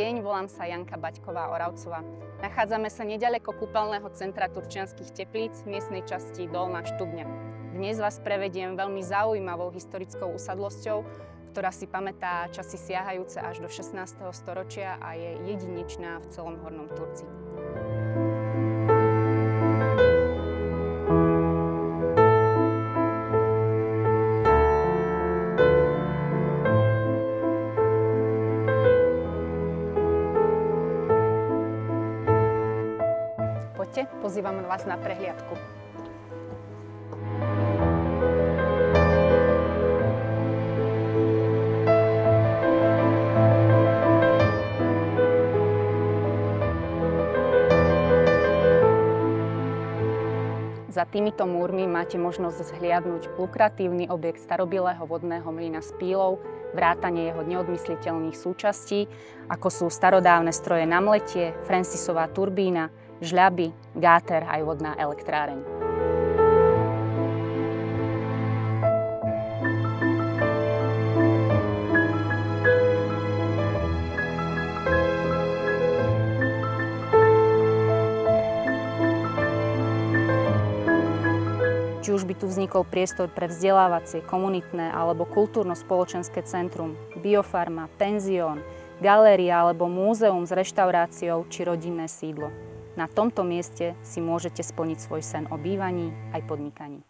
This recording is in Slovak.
deň, volám sa Janka Baťková-Oravcová. Nachádzame sa neďaleko kúpeľného centra Turčianskych Teplíc v miestnej časti Dolná Štubňa. Dnes vás prevediem veľmi zaujímavou historickou usadlosťou, ktorá si pamätá časy siahajúce až do 16. storočia a je jedinečná v celom Hornom Turci. Poďte, pozývam vás na prehliadku. Za týmito múrmi máte možnosť zhliadnuť lukratívny objekt starobilého vodného mlyna s pílou, vrátane jeho neodmysliteľných súčastí, ako sú starodávne stroje na mletie, Francisová turbína, žľaby, gáter aj vodná elektráreň. Či už by tu vznikol priestor pre vzdelávacie, komunitné alebo kultúrno-spoločenské centrum, biofarma, penzión, galéria alebo múzeum s reštauráciou či rodinné sídlo. Na tomto mieste si môžete splniť svoj sen o bývaní aj podnikaní.